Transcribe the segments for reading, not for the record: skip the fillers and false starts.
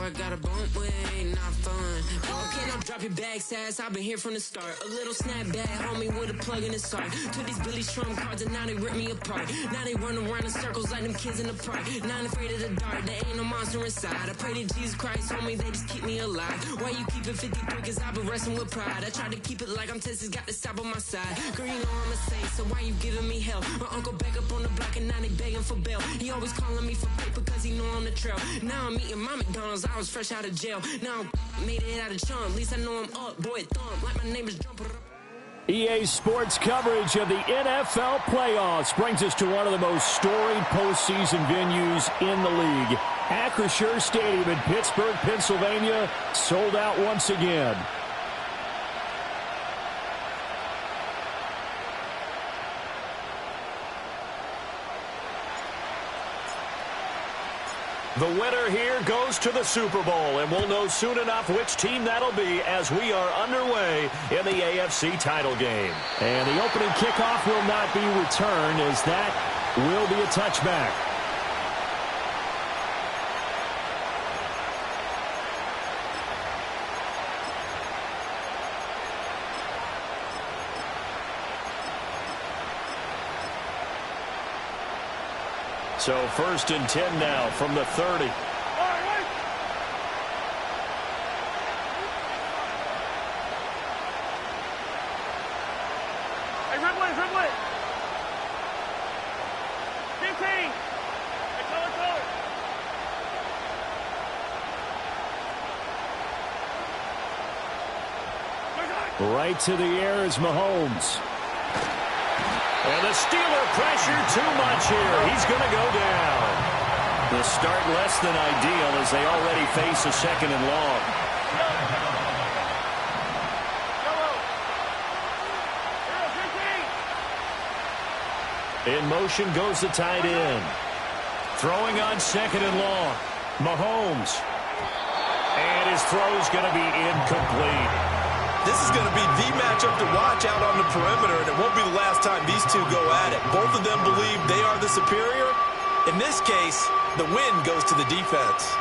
I got a bump with ain't not fun. Okay, now drop your bags, ass. I've been here from the start. A little snapback, homie, with a plug in his heart. Took these Billy Trump cards and now they rip me apart. Now they run around in circles like them kids in the park. Now I'm afraid of the dark, there ain't no monster inside. I pray to Jesus Christ, homie, they just keep me alive. Why you keep it 53? Cause I've been wrestling with pride. I try to keep it like I'm Texas, got the stop on my side. Girl, you know I'm a saint, so why you giving me hell? My uncle back up on the block and now they begging for bail. He always calling me for paper cause he know I'm the trail. Now I'm eating my McDonald's, I was fresh out of jail. Now I made it out of chump, at least I know I'm up. Boy, thump, like my name is Jumper. EA Sports coverage of the NFL playoffs brings us to one of the most storied postseason venues in the league. Acrisure Stadium in Pittsburgh, Pennsylvania, sold out once again. The winner here goes to the Super Bowl, and we'll know soon enough which team that'll be as we are underway in the AFC title game. And the opening kickoff will not be returned, as that will be a touchback. So 1st and 10 now from the 30. Hey, dribble it. 15. Hey, color. Right to the air is Mahomes. And the Steeler pressure too much here. He's going to go down. The start less than ideal as they already face a 2nd and long. In motion goes the tight end. Throwing on 2nd and long. Mahomes. And his throw's going to be incomplete. This is going to be the matchup to watch out on the perimeter, and it won't be the last time these two go at it. Both of them believe they are the superior. In this case, the win goes to the defense.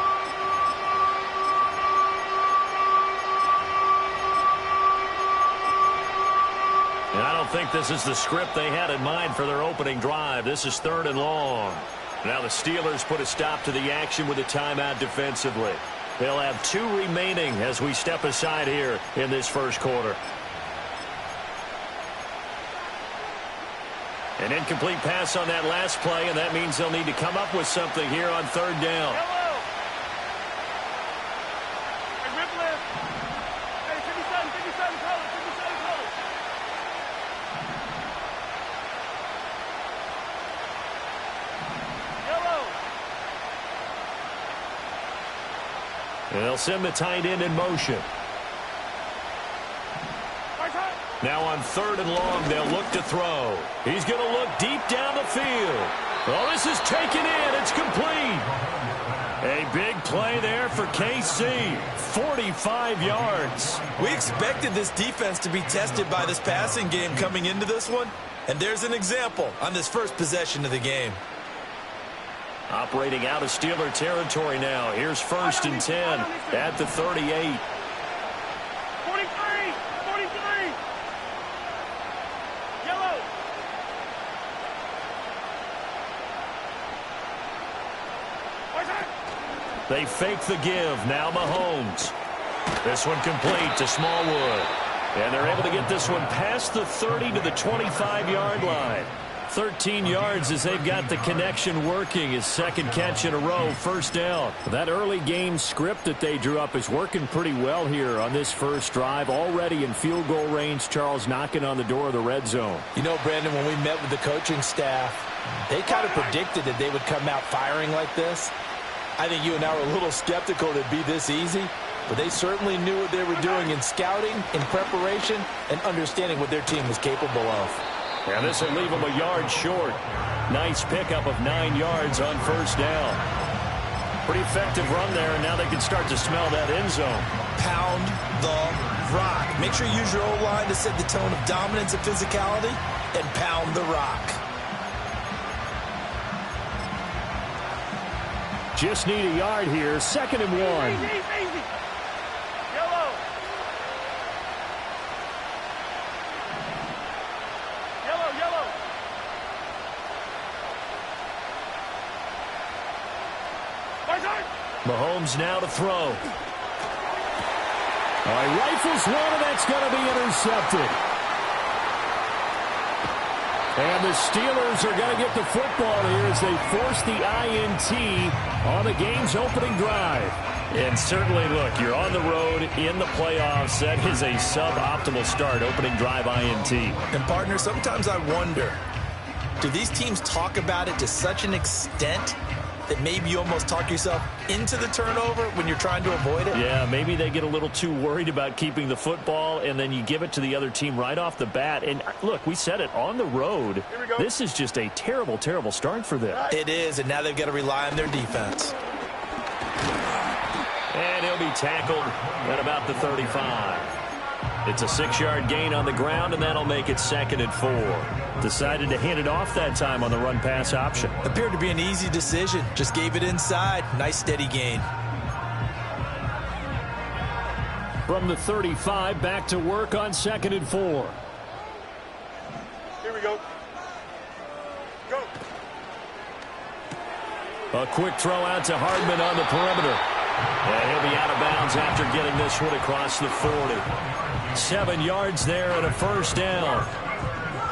And I don't think this is the script they had in mind for their opening drive. This is 3rd and long. Now the Steelers put a stop to the action with a timeout defensively. They'll have 2 remaining as we step aside here in this first quarter. An incomplete pass on that last play, and that means they'll need to come up with something here on 3rd down. And they'll send the tight end in motion. Now on 3rd and long, they'll look to throw. He's going to look deep down the field. Oh, this is taken in. It's complete. A big play there for KC. 45 yards. We expected this defense to be tested by this passing game coming into this one. And there's an example on this first possession of the game. Operating out of Steeler territory now. Here's 1st and 10 at the 38. 43. Yellow. They fake the give. Now Mahomes. This one complete to Smallwood. And they're able to get this one past the 30 to the 25-yard line. 13 yards as they've got the connection working. His 2nd catch in a row, 1st down. That early game script that they drew up is working pretty well here on this first drive. Already in field goal range, Charles knocking on the door of the red zone. You know, Brandon, when we met with the coaching staff, they kind of predicted that they would come out firing like this. I think you and I were a little skeptical that it'd be this easy, but they certainly knew what they were doing in scouting, in preparation, and understanding what their team was capable of. And this will leave them a yard short. Nice pickup of 9 yards on 1st down. Pretty effective run there, and now they can start to smell that end zone. Pound the rock. Make sure you use your O-line to set the tone of dominance and physicality, and pound the rock. Just need a yard here. 2nd and 1. Easy. Yellow. Yellow. My turn. Mahomes now to throw. All right, rifles one, and that's going to be intercepted. And the Steelers are going to get the football here as they force the INT on the game's opening drive. And certainly, look, you're on the road in the playoffs. That is a suboptimal start, opening drive INT. And, partner, sometimes I wonder, do these teams talk about it to such an extent that maybe you almost talk yourself into the turnover when you're trying to avoid it? Yeah, maybe they get a little too worried about keeping the football, and then you give it to the other team right off the bat. And, look, we said it, on the road, this is just a terrible, terrible start for them. It is, and now they've got to rely on their defense. And he'll be tackled at about the 35. It's a 6-yard gain on the ground, and that'll make it 2nd and 4. Decided to hand it off that time on the run-pass option. Appeared to be an easy decision. Just gave it inside. Nice steady gain. From the 35, back to work on 2nd and 4. Here we go. Go. A quick throw out to Hardman on the perimeter. And he'll be out of bounds after getting this one across the 40. 7 yards there and a first down.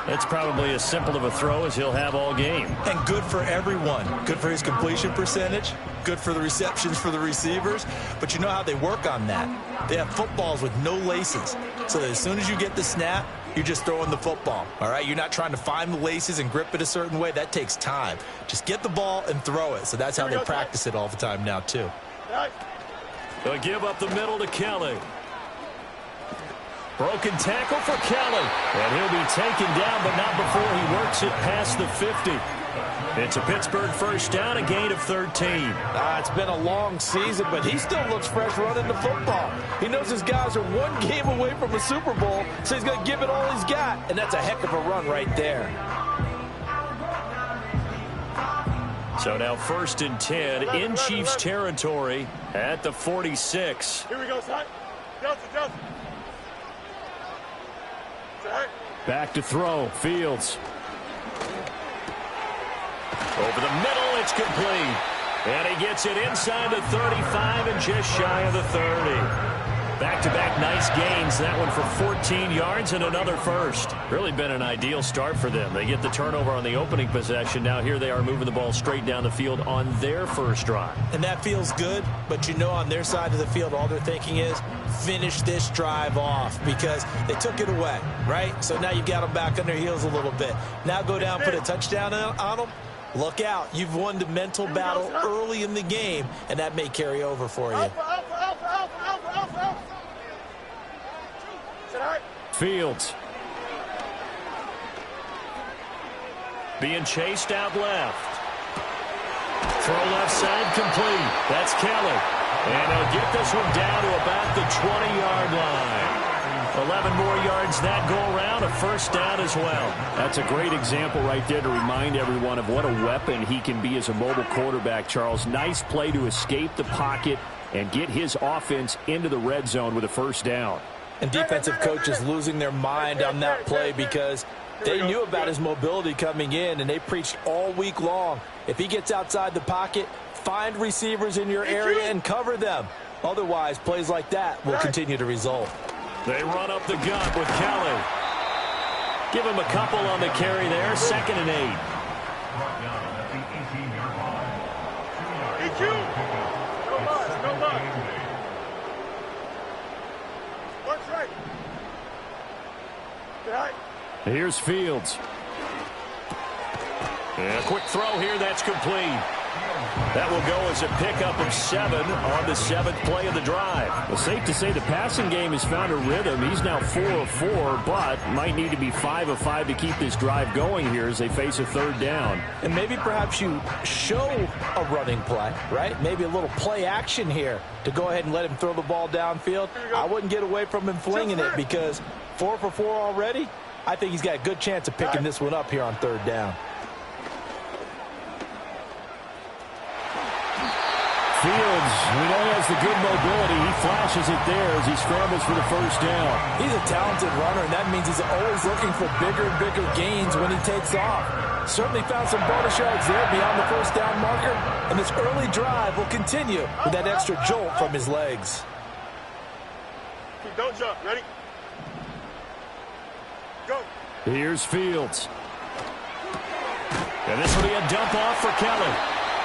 That's probably as simple of a throw as he'll have all game. And good for everyone. Good for his completion percentage. Good for the receptions for the receivers. But you know how they work on that. They have footballs with no laces. So that as soon as you get the snap, you're just throwing the football. All right? You're not trying to find the laces and grip it a certain way. That takes time. Just get the ball and throw it. So that's how they practice it all the time now, too. They'll give up the middle to Kelly. Broken tackle for Kelly. And he'll be taken down, but not before he works it past the 50. It's a Pittsburgh first down, a gain of 13. It's been a long season, but he still looks fresh running the football. He knows his guys are one game away from a Super Bowl, so he's going to give it all he's got. And that's a heck of a run right there. So now 1st and 10 in Chiefs territory at the 46. Here we go, son. Delta. Back to throw. Fields. Over the middle, it's complete. And he gets it inside the 35 and just shy of the 30. Back-to-back nice gains. That one for 14 yards and another first. Really been an ideal start for them. They get the turnover on the opening possession. Now here they are moving the ball straight down the field on their first drive. And that feels good, but you know on their side of the field, all they're thinking is finish this drive off because they took it away, right? So now you've got them back on their heels a little bit. Now go down, put a touchdown on them. Look out. You've won the mental battle early in the game, and that may carry over for you. Fields. Being chased out left. Throw left side complete. That's Kelly. And he'll get this one down to about the 20-yard line. 11 more yards that go around, a first down as well. That's a great example right there to remind everyone of what a weapon he can be as a mobile quarterback, Charles. Nice play to escape the pocket and get his offense into the red zone with a first down. And defensive coaches losing their mind on that play because they knew about his mobility coming in, and they preached all week long. If he gets outside the pocket, find receivers in your area and cover them. Otherwise, plays like that will continue to result. They run up the gut with Kelly. Give him a couple on the carry there. 2nd and 8. Go back. Works right. Here's Fields. And a quick throw here. That's complete. That will go as a pickup of 7 on the 7th play of the drive. Well, safe to say the passing game has found a rhythm. He's now 4 of 4, but might need to be 5 of 5 to keep this drive going here as they face a 3rd down. And maybe perhaps you show a running play, right? Maybe a little play action here to go ahead and let him throw the ball downfield. I wouldn't get away from him flinging it because 4 for 4 already. I think he's got a good chance of picking this one up here on 3rd down. Fields, we know he has the good mobility. He flashes it there as he scrambles for the first down. He's a talented runner, and that means he's always looking for bigger and bigger gains when he takes off. Certainly found some bonus yards there beyond the first down marker, and this early drive will continue with that extra jolt from his legs. Don't jump. Ready? Go. Here's Fields. And this will be a dump off for Kelly.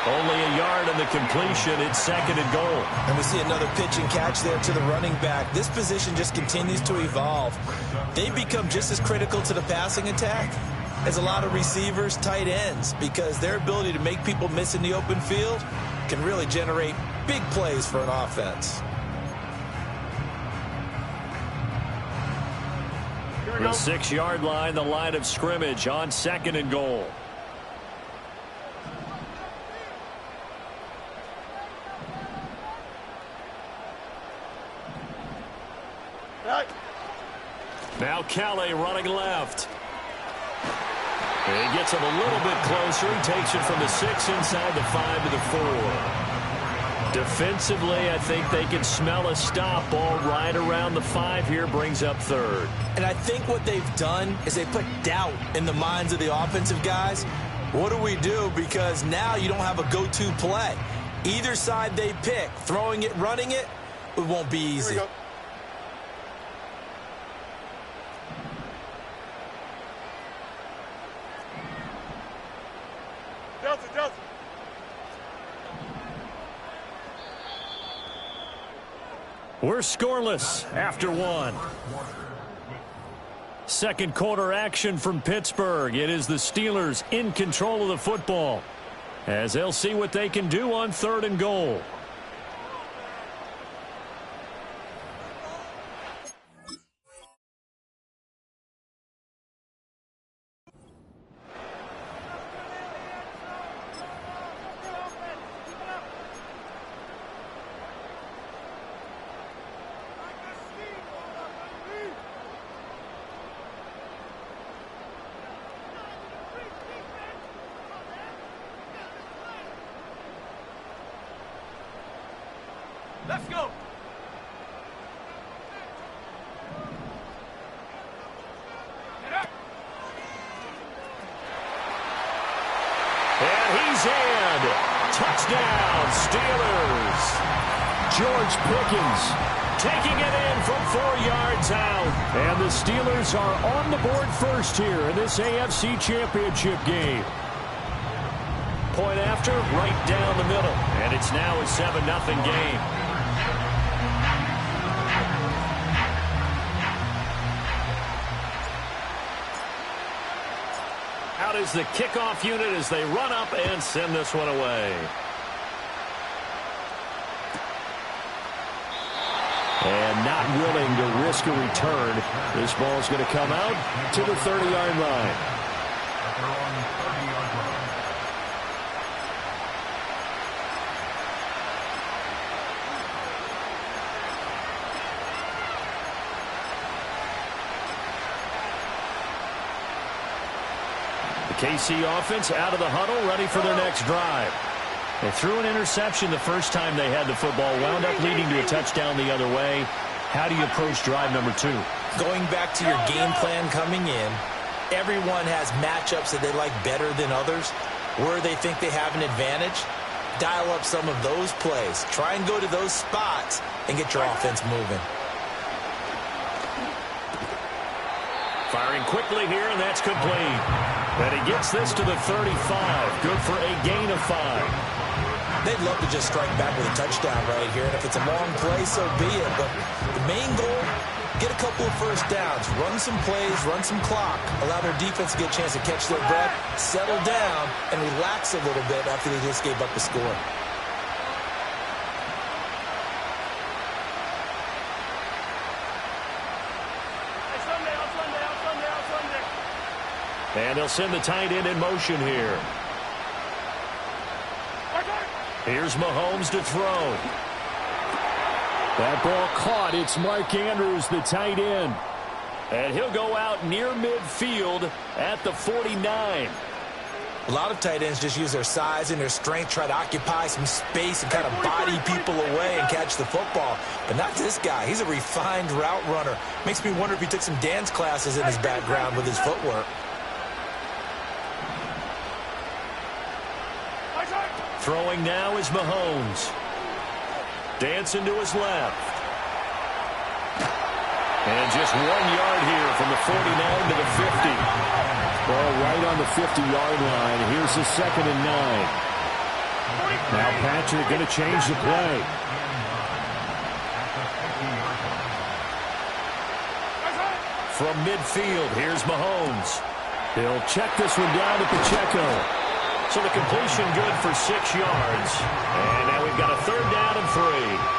Only a yard in the completion. It's 2nd and goal. And we see another pitch and catch there to the running back. This position just continues to evolve. They become just as critical to the passing attack as a lot of receivers, tight ends, because their ability to make people miss in the open field can really generate big plays for an offense. The 6-yard line, the line of scrimmage on 2nd and goal. Now Kelly running left. He gets him a little bit closer. He takes it from the 6 inside the 5 to the 4. Defensively, I think they can smell a stop. Ball right around the 5 here, brings up 3rd. And I think what they've done is they put doubt in the minds of the offensive guys. What do we do? Because now you don't have a go-to play. Either side they pick, throwing it, running it, it won't be easy. Delta. We're scoreless after 1. Second quarter action from Pittsburgh. It is the Steelers in control of the football as they'll see what they can do on 3rd and goal. Let's go. And he's in. Touchdown, Steelers. George Pickens taking it in from 4 yards out. And the Steelers are on the board first here in this AFC Championship game. Point after, right down the middle. And it's now a 7-0 game. Out is the kickoff unit as they run up and send this one away. And not willing to risk a return. This ball's going to come out to the 30-yard line. KC offense out of the huddle, ready for their next drive. They threw an interception the first time they had the football, wound up leading to a touchdown the other way. How do you approach drive number 2? Going back to your game plan coming in, everyone has matchups that they like better than others, where they think they have an advantage. Dial up some of those plays. Try and go to those spots and get your offense moving. Firing quickly here, and that's complete. And he gets this to the 35. Good for a gain of 5. They'd love to just strike back with a touchdown right here, and if it's a long play, so be it. But the main goal, get a couple of first downs, run some plays, run some clock, allow their defense to get a chance to catch their breath, settle down, and relax a little bit after they just gave up the score. And they'll send the tight end in motion here. Here's Mahomes to throw. That ball caught. It's Mark Andrews, the tight end. And he'll go out near midfield at the 49. A lot of tight ends just use their size and their strength, try to occupy some space and kind of body people away and catch the football. But not this guy. He's a refined route runner. Makes me wonder if he took some dance classes in his background with his footwork. Throwing now is Mahomes. Dancing to his left. And just 1 yard here from the 49 to the 50. Ball right on the 50-yard line. Here's the 2nd and 9. Now Patrick going to change the play. From midfield, here's Mahomes. He'll check this one down to Pacheco. So the completion good for 6 yards. And now we've got a 3rd down and 3.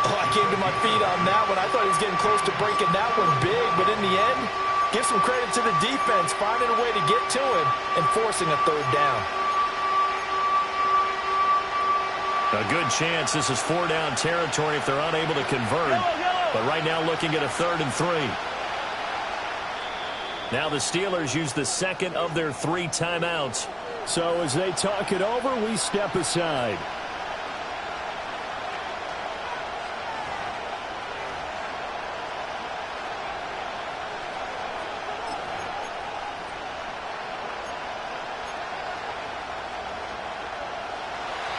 Oh, I came to my feet on that one. I thought he was getting close to breaking that one big, but in the end, give some credit to the defense, finding a way to get to him and forcing a 3rd down. A good chance this is 4-down territory if they're unable to convert. But right now looking at a 3rd and 3. Now the Steelers use the 2nd of their 3 timeouts. So as they talk it over, we step aside.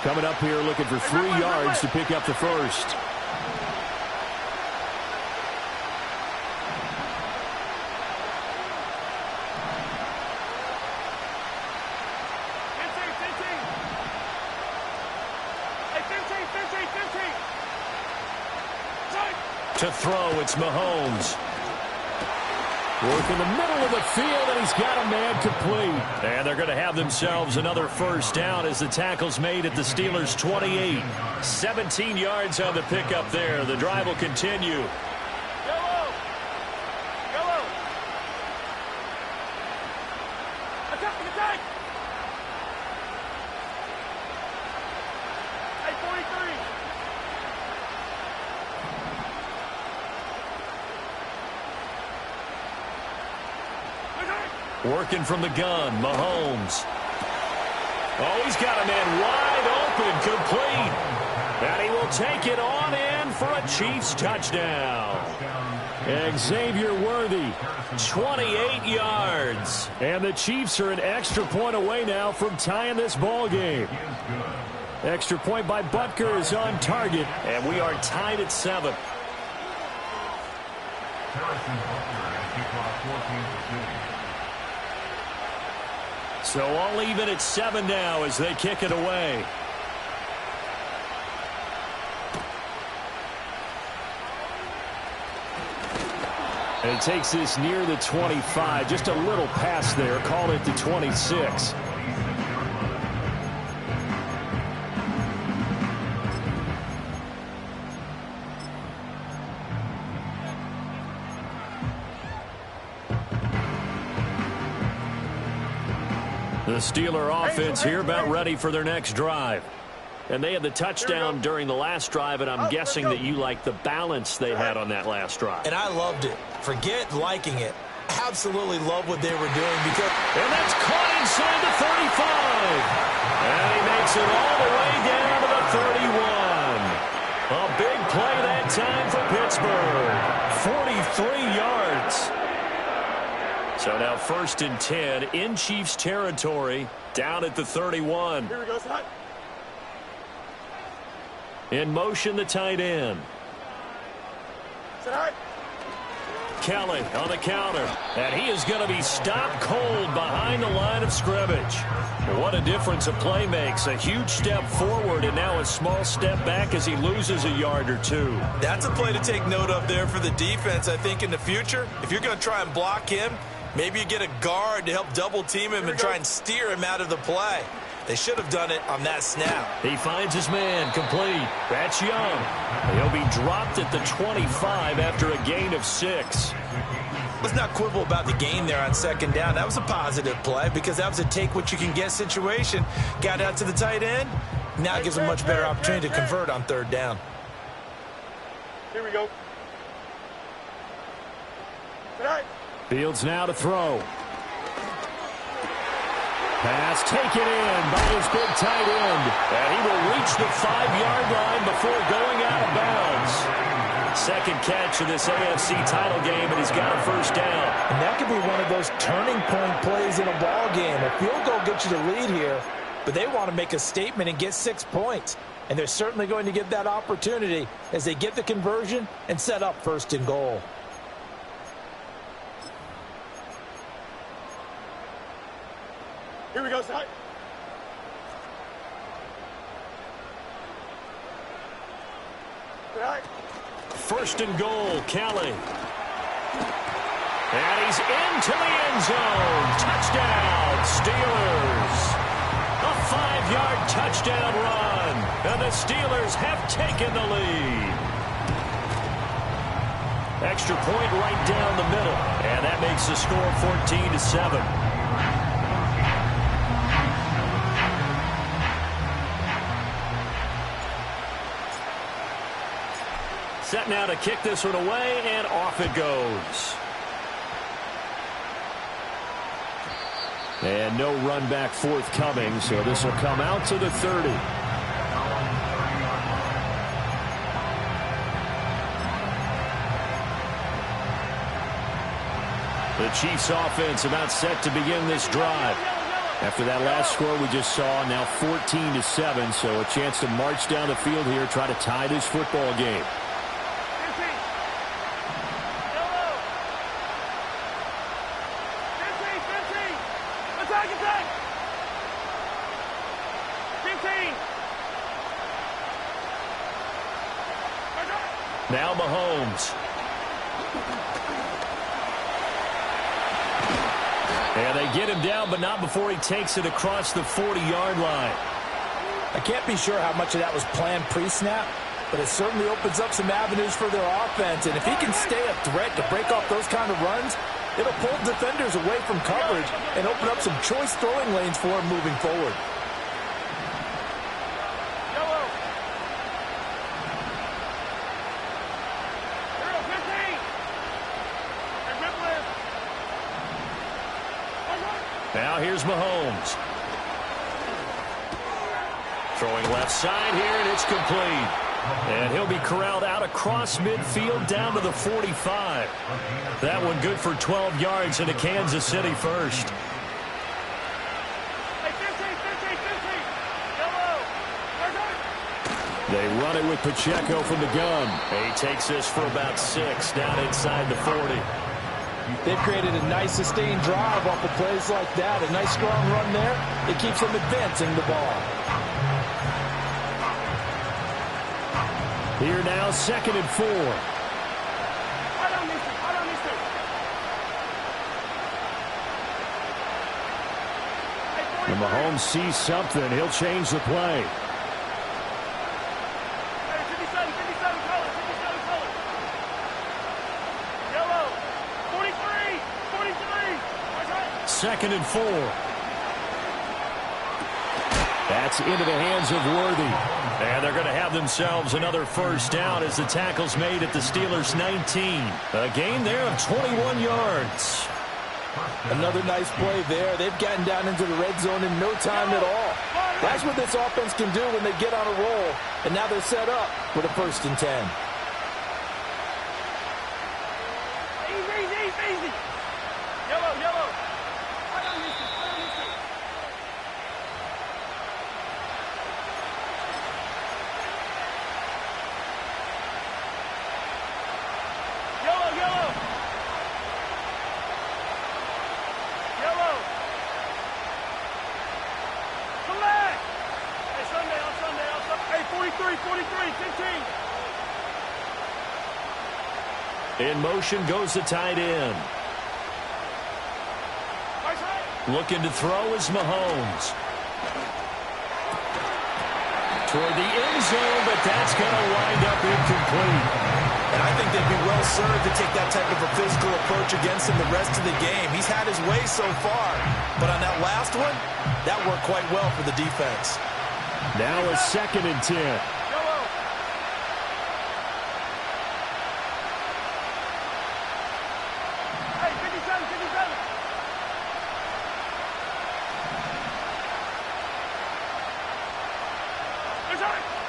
Coming up here looking for 3 yards to pick up the first. To throw, it's Mahomes. Work in the middle of the field, and he's got a man complete. And they're going to have themselves another 1st down as the tackle's made at the Steelers' 28. 17 yards on the pickup there. The drive will continue. Yellow! Yellow! Attack! Attack! Hey, 43! Working from the gun, Mahomes. Oh, he's got a man wide open, complete. And he will take it on in for a Chiefs touchdown. Xavier Worthy. 28 yards. And the Chiefs are an extra point away now from tying this ball game. Extra point by Butker is on target. And we are tied at 7. So all even at 7 now as they kick it away. And it takes this near the 25. Just a little pass there. Call it the 26. The Steeler offense here about ready for their next drive. And they had the touchdown during the last drive, and I'm guessing that you like the balance they had on that last drive. And I loved it. Forget liking it. Absolutely love what they were doing because... And that's caught inside the 35. And he makes it all the way down to the 31. A big play that time for Pittsburgh. 43 yards. So now 1st and 10 in Chiefs territory, down at the 31. Here we go, son. In motion, the tight end. Sit high. Kelly on the counter. And he is going to be stopped cold behind the line of scrimmage. What a difference a play makes. A huge step forward and now a small step back as he loses a yard or 2. That's a play to take note of there for the defense, I think, in the future. If you're going to try and block him, maybe you get a guard to help double team him and try and steer him out of the play. They should have done it on that snap. He finds his man complete. That's Young. He'll be dropped at the 25 after a gain of 6. Let's not quibble about the gain there on 2nd down. That was a positive play because that was a take-what-you-can-get situation. Got out to the tight end. Now it gives a much better opportunity to convert on 3rd down. Here we go. Sit high. Fields now to throw. Pass taken in by his big tight end. And he will reach the 5-yard line before going out of bounds. Second catch of this AFC title game, and he's got a first down. And that could be one of those turning point plays in a ball game. A field goal gets you the lead here, but they want to make a statement and get 6 points. And they're certainly going to get that opportunity as they get the conversion and set up first and goal. Here we go, side. Right. First and goal, Kelly. And he's into the end zone. Touchdown, Steelers. A 5-yard touchdown run. And the Steelers have taken the lead. Extra point right down the middle. And that makes the score 14-7. Set now to kick this one away, and off it goes. And no run back forthcoming, so this will come out to the 30. The Chiefs offense about set to begin this drive. After that last score we just saw, now 14-7, so a chance to march down the field here, try to tie this football game. Now Mahomes. And they get him down, but not before he takes it across the 40-yard line. I can't be sure how much of that was planned pre-snap, but it certainly opens up some avenues for their offense. And if he can stay a threat to break off those kind of runs, it'll pull defenders away from coverage and open up some choice throwing lanes for him moving forward. Now here's Mahomes. Throwing left side here, and it's complete. And he'll be corralled out across midfield down to the 45. That one good for 12 yards and a Kansas City first. They run it with Pacheco from the gun. He takes this for about 6 down inside the 40. They've created a nice sustained drive off of plays like that. A nice strong run there. It keeps them advancing the ball. Here now, 2nd and 4. And Mahomes sees something. He'll change the play. Second and 4. That's into the hands of Worthy. And they're going to have themselves another first down as the tackle's made at the Steelers' 19. A gain there of 21 yards. Another nice play there. They've gotten down into the red zone in no time at all. That's what this offense can do when they get on a roll. And now they're set up for the 1st and 10. Easy. Yellow. Come back. Hey, Sunday. Hey, 43, 15. In motion goes the tight end. Looking to throw is Mahomes. Toward the end zone, but that's going to wind up incomplete. And I think they'd be well served to take that type of a physical approach against him the rest of the game. He's had his way so far, but on that last one, that worked quite well for the defense. Now a 2nd and 10.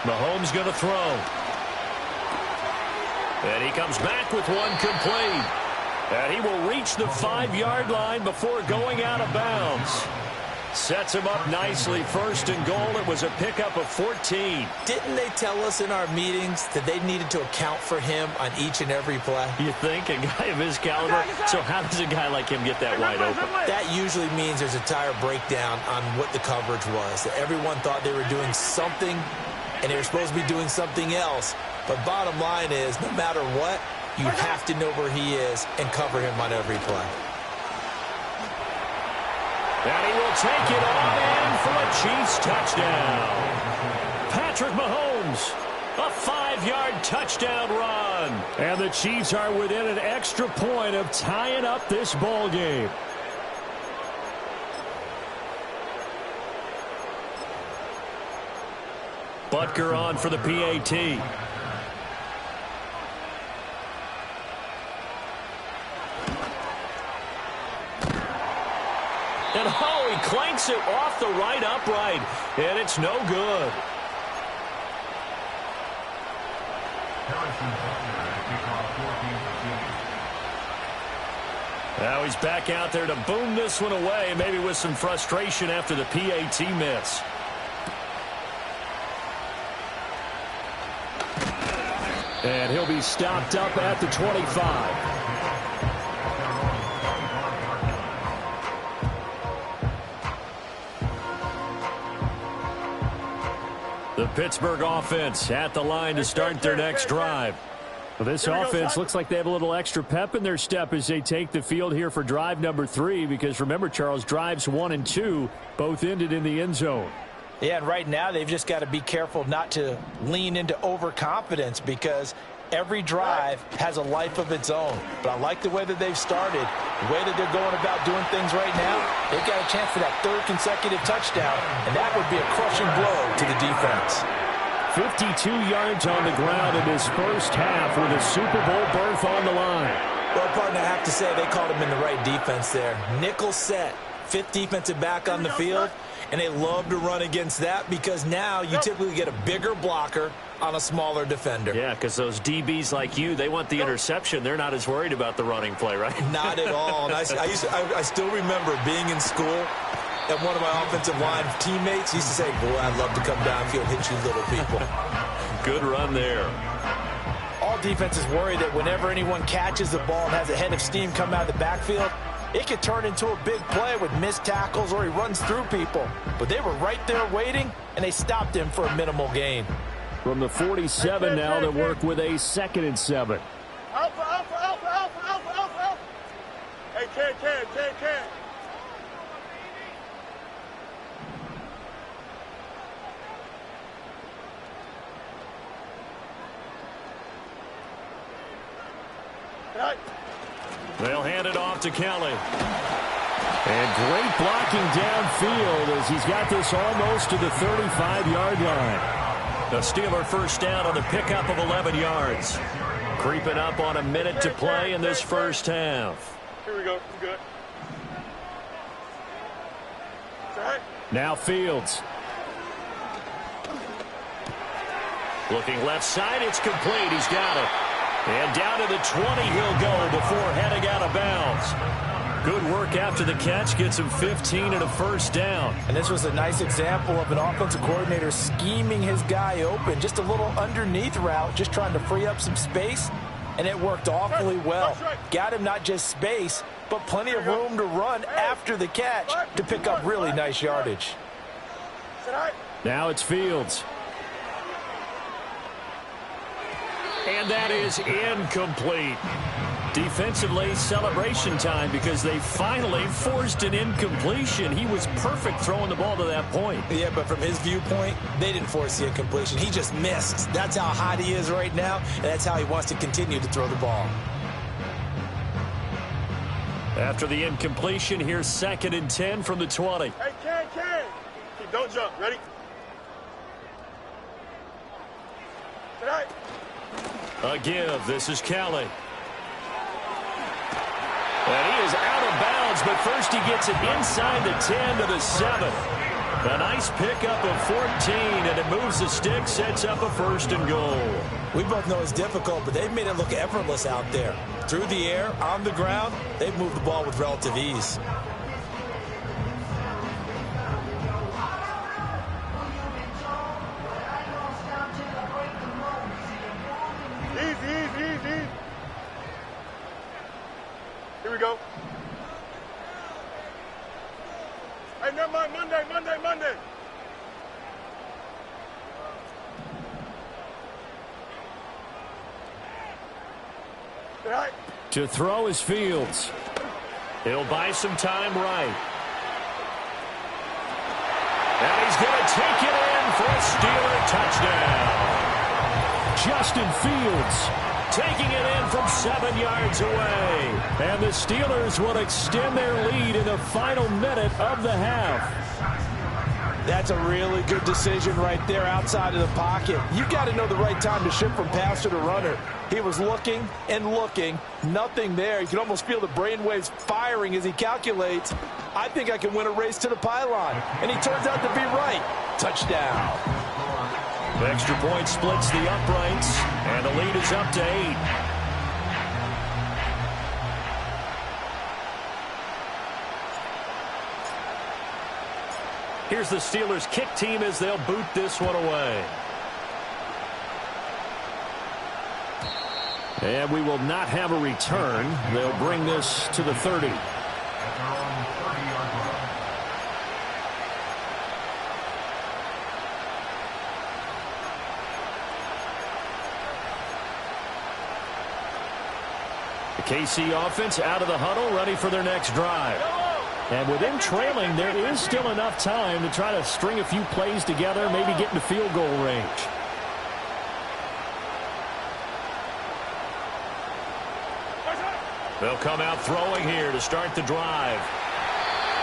Mahomes going to throw. And he comes back with one complete. And he will reach the 5-yard line before going out of bounds. Sets him up nicely. First and goal. It was a pickup of 14. Didn't they tell us in our meetings that they needed to account for him on each and every play? You think? A guy of his caliber? So how does a guy like him get that wide open? That usually means there's a tire breakdown on what the coverage was. That everyone thought they were doing something, and they were supposed to be doing something else. But bottom line is, no matter what, you have to know where he is and cover him on every play. And he will take it on in for a Chiefs touchdown. Patrick Mahomes, a 5-yard touchdown run. And the Chiefs are within an extra point of tying up this ball game. Butker on for the PAT. And oh, he clanks it off the right upright. And it's no good. Now he's back out there to boom this one away, maybe with some frustration after the PAT miss. And he'll be stopped up at the 25. The Pittsburgh offense at the line to start their next drive. Well, this offense looks like they have a little extra pep in their step as they take the field here for drive number 3, because remember, Charles, drives 1 and 2 both ended in the end zone. Yeah, and right now they've just got to be careful not to lean into overconfidence, because every drive has a life of its own. But I like the way that they've started, the way that they're going about doing things right now. They've got a chance for that 3rd consecutive touchdown, and that would be a crushing blow to the defense. 52 yards on the ground in his first half with a Super Bowl berth on the line. Well, partner, I have to say they called him in the right defense there. Nickel set, 5th defensive back on the field, and they love to run against that because now you typically get a bigger blocker on a smaller defender. Yeah, because those DBs like you, they want the interception. They're not as worried about the running play, right? Not at all. And I still remember being in school, and one of my offensive line teammates used to say, boy, I'd love to come downfield and hit you little people. Good run there. All defenses worry that whenever anyone catches the ball and has a head of steam come out of the backfield, it could turn into a big play with missed tackles or he runs through people. But they were right there waiting, and they stopped him for a minimal gain. From the 47 now, they work with a 2nd and 7. Alpha, alpha, alpha, alpha, alpha, alpha, alpha. Hey, can. Right. They'll hand it off to Kelly. And great blocking downfield as he's got this almost to the 35-yard line. The Steeler first down on the pickup of 11 yards. Creeping up on a minute to play in this first half. Here we go. I'm good. It's all right. Now Fields. Looking left side, it's complete. He's got it. And down to the 20 he'll go before heading out of bounds. Good work after the catch, gets him 15 and a first down. And this was a nice example of an offensive coordinator scheming his guy open. Just a little underneath route, just trying to free up some space, and it worked awfully well. Got him not just space, but plenty of room to run after the catch to pick up really nice yardage. Now it's Fields. And that is incomplete. Defensively, celebration time because they finally forced an incompletion. He was perfect throwing the ball to that point. Yeah, but from his viewpoint, they didn't force the incompletion. He just missed. That's how hot he is right now, and that's how he wants to continue to throw the ball. After the incompletion, here's 2nd and 10 from the 20. Hey, can. Keep, don't jump. Ready? Tonight. A give. This is Kelly. And he is out of bounds, but first he gets it inside the 10 to the 7. A nice pickup of 14, and it moves the stick, sets up a 1st and goal. We both know it's difficult, but they've made it look effortless out there. Through the air, on the ground, they've moved the ball with relative ease. Easy. Here we go. Hey, never mind. Monday. Right. To throw is Fields. He'll buy some time right. And he's going to take it in for a Steeler touchdown. Justin Fields taking it in from 7 yards away. And the Steelers will extend their lead in the final minute of the half. That's a really good decision right there outside of the pocket. You've got to know the right time to shift from passer to runner. He was looking and looking. Nothing there. You can almost feel the brainwaves firing as he calculates, I think I can win a race to the pylon. And he turns out to be right. Touchdown. Extra point splits the uprights, and the lead is up to 8. Here's the Steelers' kick team as they'll boot this one away. And we will not have a return. They'll bring this to the 30. The KC offense out of the huddle, ready for their next drive. And with them trailing, there is still enough time to try to string a few plays together, maybe get into field goal range. They'll come out throwing here to start the drive.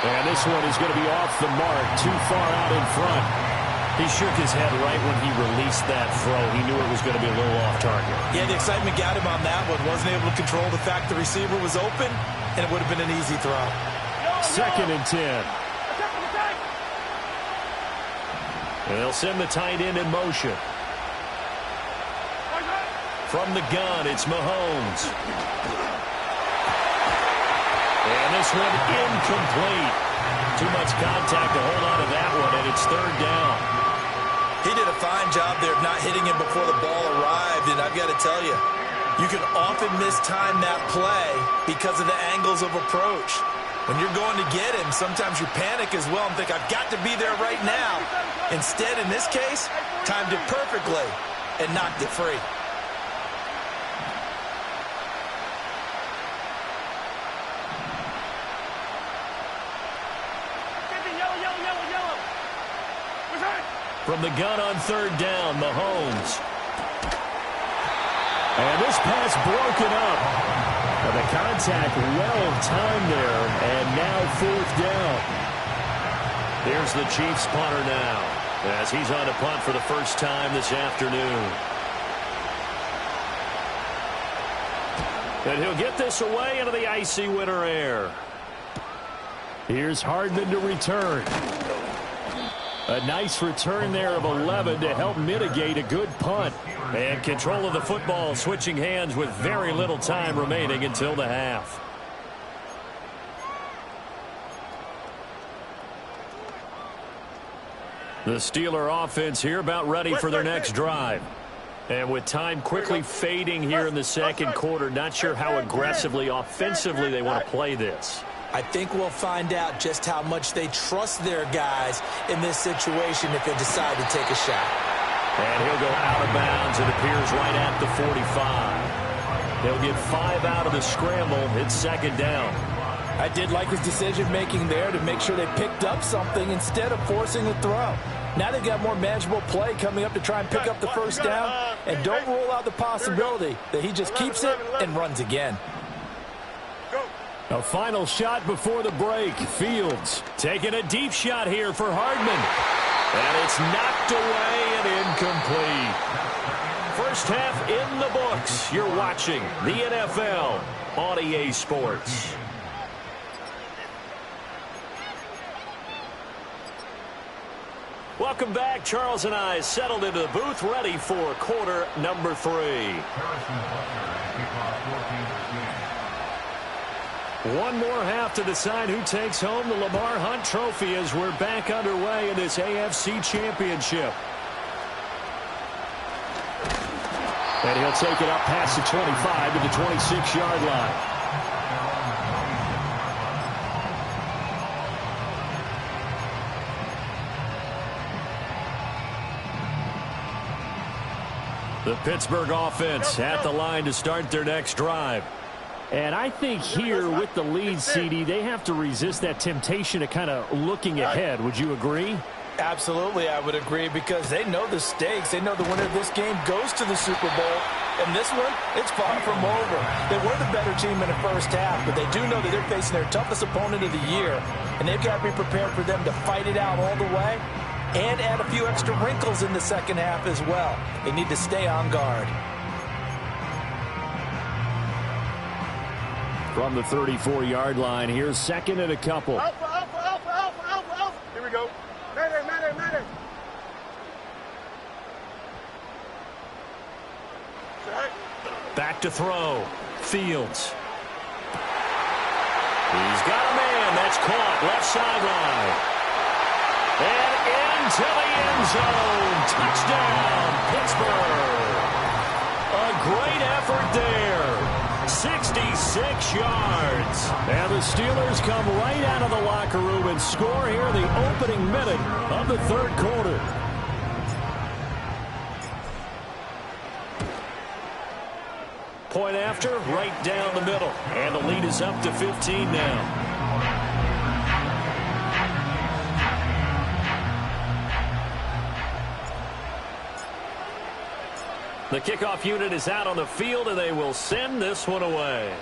And this one is going to be off the mark, too far out in front. He shook his head right when he released that throw. He knew it was going to be a little off target. Yeah, the excitement got him on that one. Wasn't able to control the fact the receiver was open, and it would have been an easy throw. 2nd and 10. And they'll send the tight end in motion. From the gun, it's Mahomes. And this one incomplete. Too much contact to hold on to that one, and it's 3rd down. He did a fine job there of not hitting him before the ball arrived, and I've got to tell you, you can often mistime that play because of the angles of approach. When you're going to get him, sometimes you panic as well and think, I've got to be there right now. Instead, in this case, timed it perfectly and knocked it free. From the gun on 3rd down, Mahomes. And this pass broken up. And the contact well timed there, and now 4th down. Here's the Chiefs punter now, as he's on a punt for the first time this afternoon. And he'll get this away into the icy winter air. Here's Hardman to return. A nice return there of 11 to help mitigate a good punt. And control of the football switching hands with very little time remaining until the half. The Steeler offense here about ready for their next drive. And with time quickly fading here in the 2nd quarter, not sure how aggressively, offensively they want to play this. I think we'll find out just how much they trust their guys in this situation if they decide to take a shot. And he'll go out of bounds. It appears right at the 45. They'll get 5 out of the scramble. It's 2nd down. I did like his decision-making there to make sure they picked up something instead of forcing the throw. Now they've got more manageable play coming up to try and pick up the 1st down. And don't rule out the possibility that he just keeps it and runs again. A final shot before the break. Fields taking a deep shot here for Hardman. And it's knocked away and incomplete. First half in the books. You're watching the NFL on EA Sports. Welcome back. Charles and I settled into the booth, ready for quarter number 3. One more half to decide who takes home the Lamar Hunt Trophy as we're back underway in this AFC Championship. And he'll take it up past the 25 to the 26-yard line. The Pittsburgh offense at the line to start their next drive. And I think here with the lead, CD, they have to resist that temptation of kind of looking ahead. Would you agree? Absolutely, I would agree, because they know the stakes. They know the winner of this game goes to the Super Bowl. And this one, it's far from over. They were the better team in the first half, but they do know that they're facing their toughest opponent of the year. And they've got to be prepared for them to fight it out all the way and add a few extra wrinkles in the second half as well. They need to stay on guard. From the 34-yard line, here's second and a couple. Alpha, alpha, alpha, alpha, alpha, alpha. Here we go. Mayday. Back to throw. Fields. He's got a man. That's caught. Left sideline. And into the end zone. Touchdown, Pittsburgh. A great effort there. 66 yards. And the Steelers come right out of the locker room and score here in the opening minute of the third quarter. Point after, right down the middle. And the lead is up to 15 now. The kickoff unit is out on the field, and they will send this one away.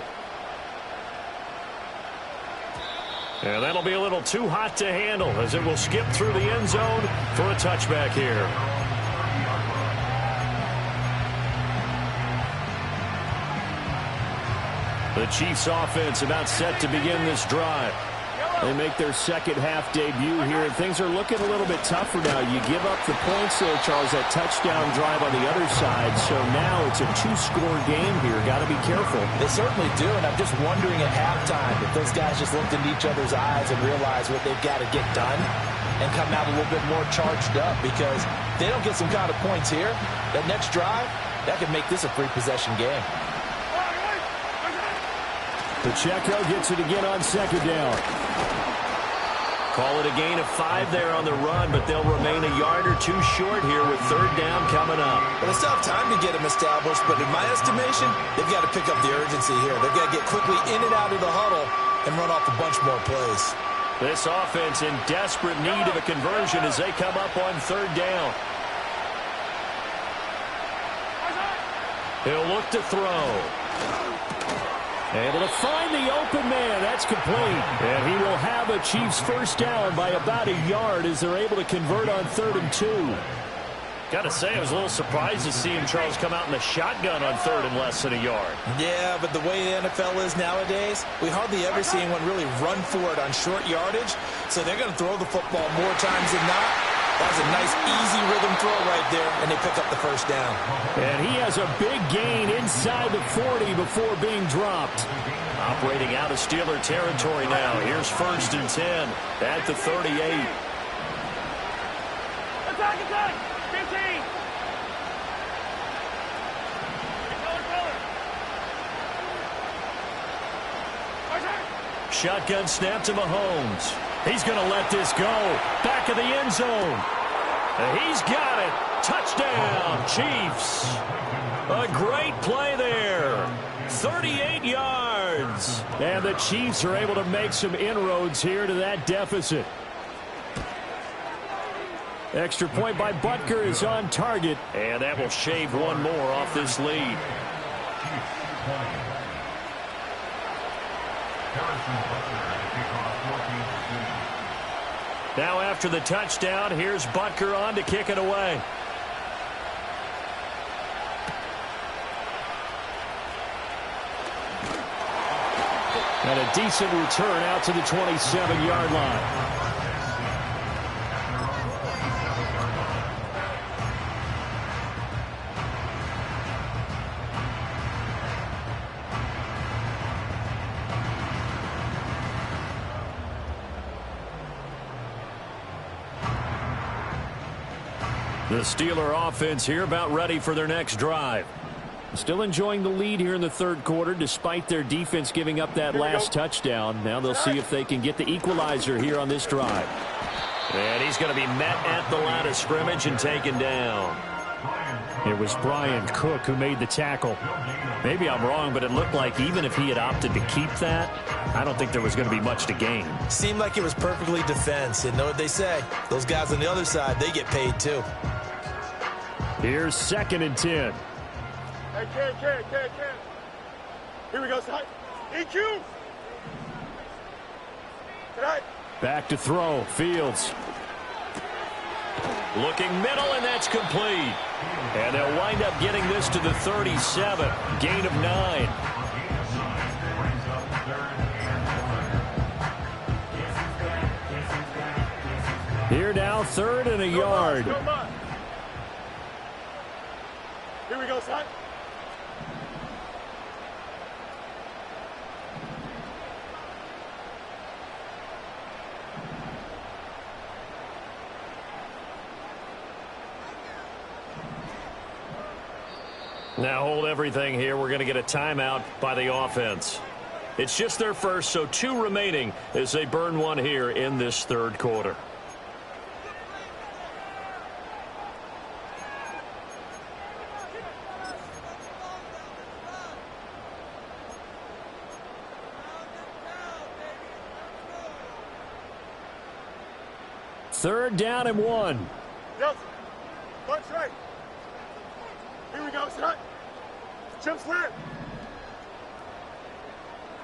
And that'll be a little too hot to handle as it will skip through the end zone for a touchback here. The Chiefs offense about set to begin this drive. They make their second half debut here, and things are looking a little bit tougher now. You give up the points there, Charles, that touchdown drive on the other side. So now it's a two-score game here. Got to be careful. They certainly do, and I'm just wondering at halftime if those guys just looked into each other's eyes and realized what they've got to get done and come out a little bit more charged up, because if they don't get some kind of points here, that next drive, that could make this a three-possession game. Pacheco gets it again on second down. Call it a gain of 5 there on the run, but they'll remain a yard or two short here with third down coming up. Well, they still have time to get them established, but in my estimation, they've got to pick up the urgency here. They've got to get quickly in and out of the huddle and run off a bunch more plays. This offense in desperate need of a conversion as they come up on third down. He'll look to throw. Able to find the open man. That's complete. And he will have a Chiefs first down by about a yard as they're able to convert on 3rd and 2. Got to say, I was a little surprised to see him, Charles, come out in the shotgun on 3rd and less than a yard. Yeah, but the way the NFL is nowadays, we hardly ever see anyone really run for it on short yardage. So they're going to throw the football more times than not. That was a nice, easy rhythm throw right there, and they pick up the first down. And he has a big gain inside the 40 before being dropped. Operating out of Steeler territory now. Here's 1st and 10 at the 38. Attack! 15! Shotgun snap to Mahomes. He's going to let this go. Back of the end zone. He's got it. Touchdown, Chiefs. A great play there. 38 yards. And the Chiefs are able to make some inroads here to that deficit. Extra point by Butker is on target. And that will shave one more off this lead. Now after the touchdown, here's Butker on to kick it away. And a decent return out to the 27-yard line. The Steeler offense here about ready for their next drive. Still enjoying the lead here in the third quarter despite their defense giving up that last touchdown. Now they'll see if they can get the equalizer here on this drive. And he's going to be met at the line of scrimmage and taken down. It was Brian Cook who made the tackle. Maybe I'm wrong, but it looked like even if he had opted to keep that, I don't think there was going to be much to gain. Seemed like it was perfectly defense. And know what they say? Those guys on the other side, they get paid too. Here's 2nd and 10. Hey, Ken. Here we go, son. EQ. Tonight. Back to throw. Fields. Looking middle, and that's complete. And they'll wind up getting this to the 37. Gain of 9. Here now, 3rd and a yard. Here we go, son. Now hold everything here. We're going to get a timeout by the offense. It's just their first, so 2 remaining as they burn one here in this third quarter. Third down and 1. Yes. Punch right. Here we go, son. Jump slant.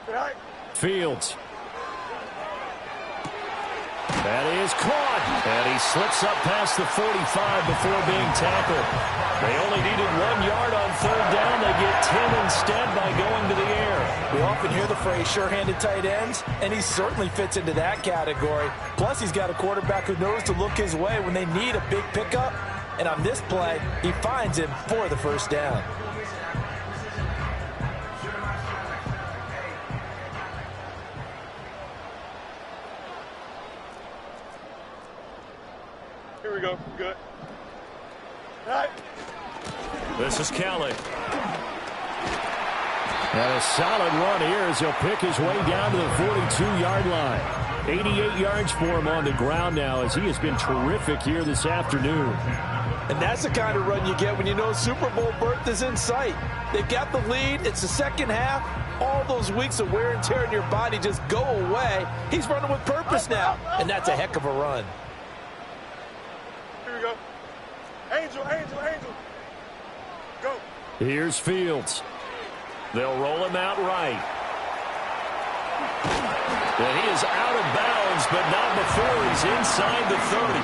Tonight. Fields. That is caught. And he slips up past the 45 before being tackled. They only needed 1 yard on third down. They get 10 instead by going to the air. We often hear the phrase sure-handed tight ends, and he certainly fits into that category. Plus, he's got a quarterback who knows to look his way when they need a big pickup. And on this play, he finds him for the first down. Here we go. Good. All right. This is Kelly. And a solid run here as he'll pick his way down to the 42-yard line. 88 yards for him on the ground now as he has been terrific here this afternoon. And that's the kind of run you get when you know Super Bowl berth is in sight. They've got the lead. It's the second half. All those weeks of wear and tear in your body just go away. He's running with purpose now, and that's a heck of a run. Here we go. Angel. Go. Here's Fields. They'll roll him out right. And he is out of bounds, but not before he's inside the 30.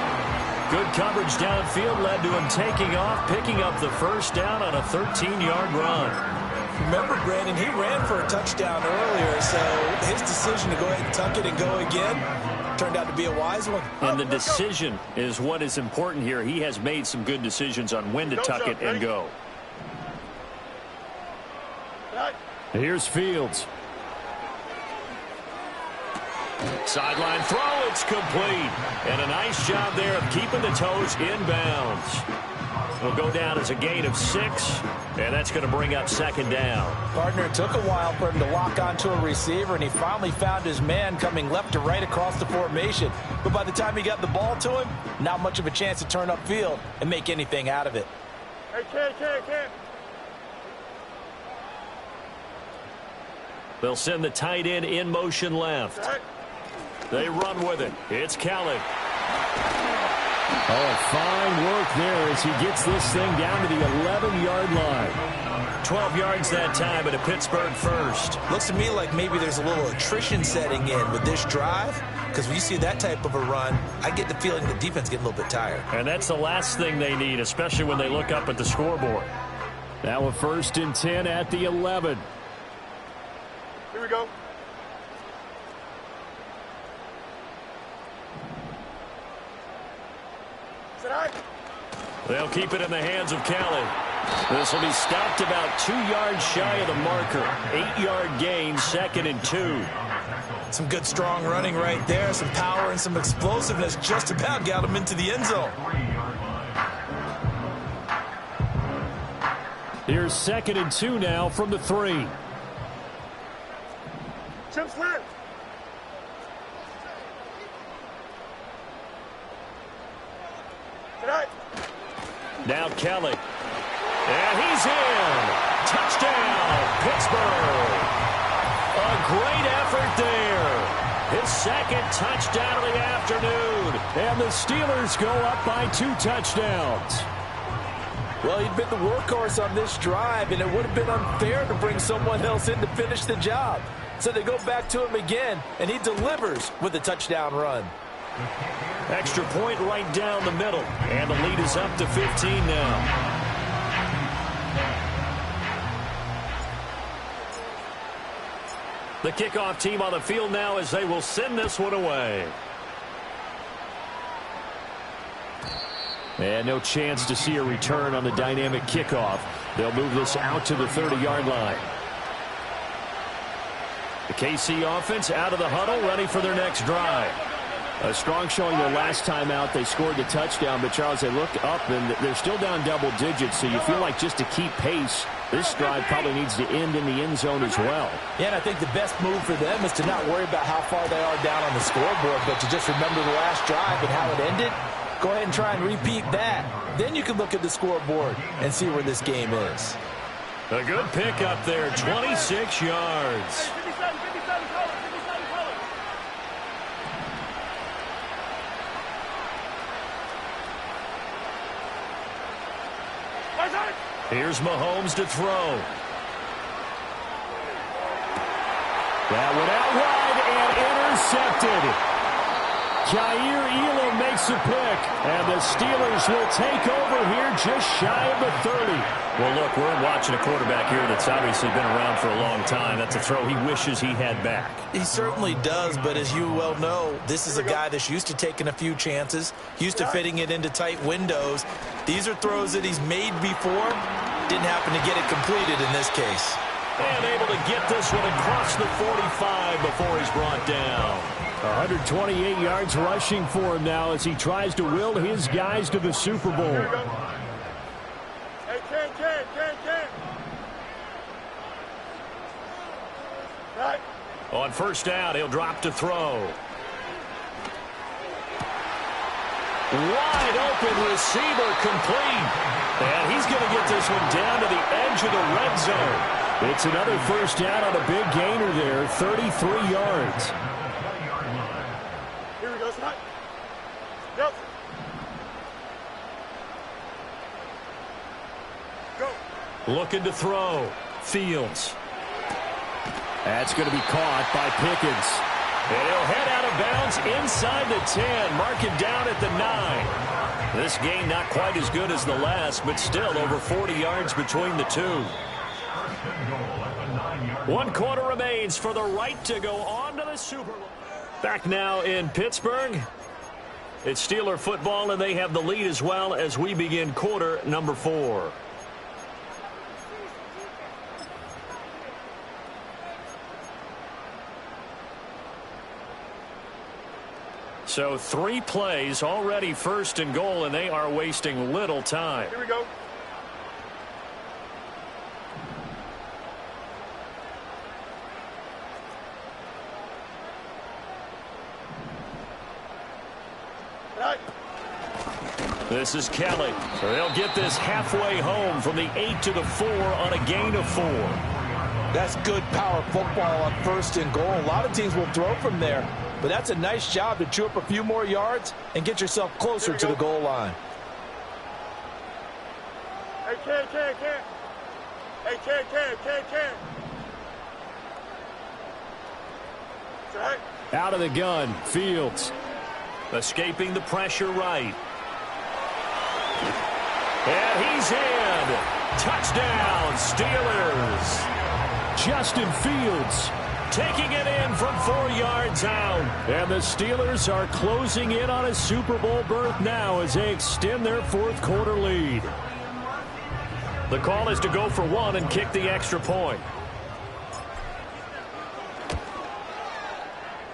Good coverage downfield led to him taking off, picking up the first down on a 13-yard run. Remember, Brandon, he ran for a touchdown earlier, so his decision to go ahead and tuck it and go again turned out to be a wise one. And the decision is what is important here. He has made some good decisions on when to tuck it and go. Here's Fields. Sideline throw, it's complete. And a nice job there of keeping the toes inbounds. It'll go down as a gain of 6, and that's going to bring up second down. Partner, it took a while for him to lock onto a receiver, and he finally found his man coming left to right across the formation. But by the time he got the ball to him, not much of a chance to turn upfield and make anything out of it. Hey, Ken. They'll send the tight end in motion left. They run with it. It's Kelly. Oh, fine work there as he gets this thing down to the 11-yard line. 12 yards that time, but a Pittsburgh first. Looks to me like maybe there's a little attrition setting in with this drive, because when you see that type of a run, I get the feeling the defense getting a little bit tired. And that's the last thing they need, especially when they look up at the scoreboard. Now a 1st and 10 at the 11. Here we go. They'll keep it in the hands of Kelly. This will be stopped about 2 yards shy of the marker. 8-yard gain, 2nd and 2. Some good, strong running right there. Some power and some explosiveness just about got him into the end zone. Here's 2nd and 2 now from the 3. Jump slam. Tonight. Now Kelly. And he's in. Touchdown, Pittsburgh. A great effort there. His 2nd touchdown of the afternoon. And the Steelers go up by 2 touchdowns. Well, he'd been the workhorse on this drive, and it would have been unfair to bring someone else in to finish the job. So they go back to him again, and he delivers with a touchdown run. Extra point right down the middle. And the lead is up to 15 now. The kickoff team on the field now as they will send this one away. And no chance to see a return on the dynamic kickoff. They'll move this out to the 30-yard line. The KC offense out of the huddle, ready for their next drive. A strong showing their last time out. They scored the touchdown, but Charles, they looked up and they're still down double digits, so you feel like just to keep pace, this drive probably needs to end in the end zone as well. Yeah, and I think the best move for them is to not worry about how far they are down on the scoreboard, but to just remember the last drive and how it ended. Go ahead and try and repeat that. Then you can look at the scoreboard and see where this game is. A good pick up there, 26 yards. Here's Mahomes to throw. That went out wide and intercepted. Jair Elam makes a pick, and the Steelers will take over here just shy of the 30. Well, look, we're watching a quarterback here that's obviously been around for a long time. That's a throw he wishes he had back. He certainly does, but as you well know, this is a guy that's used to taking a few chances, used to fitting it into tight windows. These are throws that he's made before. Didn't happen to get it completed in this case. And able to get this one across the 45 before he's brought down. 128 yards rushing for him now as he tries to will his guys to the Super Bowl. Hey, Ken. Right. On first down, he'll drop to throw. Wide open receiver complete. And he's going to get this one down to the edge of the red zone. It's another first down on a big gainer there, 33 yards. Here we go, Scott. Yep. Go. Looking to throw. Fields. That's going to be caught by Pickens. And he'll head out of bounds inside the 10. Mark it down at the 9. This game not quite as good as the last, but still over 40 yards between the two. 1 quarter remains for the right to go on to the Super Bowl. Back now in Pittsburgh. It's Steeler football, and they have the lead as well as we begin quarter number 4. So 3 plays already first and goal, and they are wasting little time. Here we go. Right. This is Kelly. So they'll get this halfway home from the 8 to the 4 on a gain of 4. That's good power football on first and goal. A lot of teams will throw from there, but that's a nice job to chew up a few more yards and get yourself closer to the goal line. Hey, Ken. Hey, Ken. Right. Out of the gun, Fields. Escaping the pressure right. And he's in. Touchdown, Steelers. Justin Fields taking it in from 4 yards out. And the Steelers are closing in on a Super Bowl berth now as they extend their 4th quarter lead. The call is to go for 1 and kick the extra point.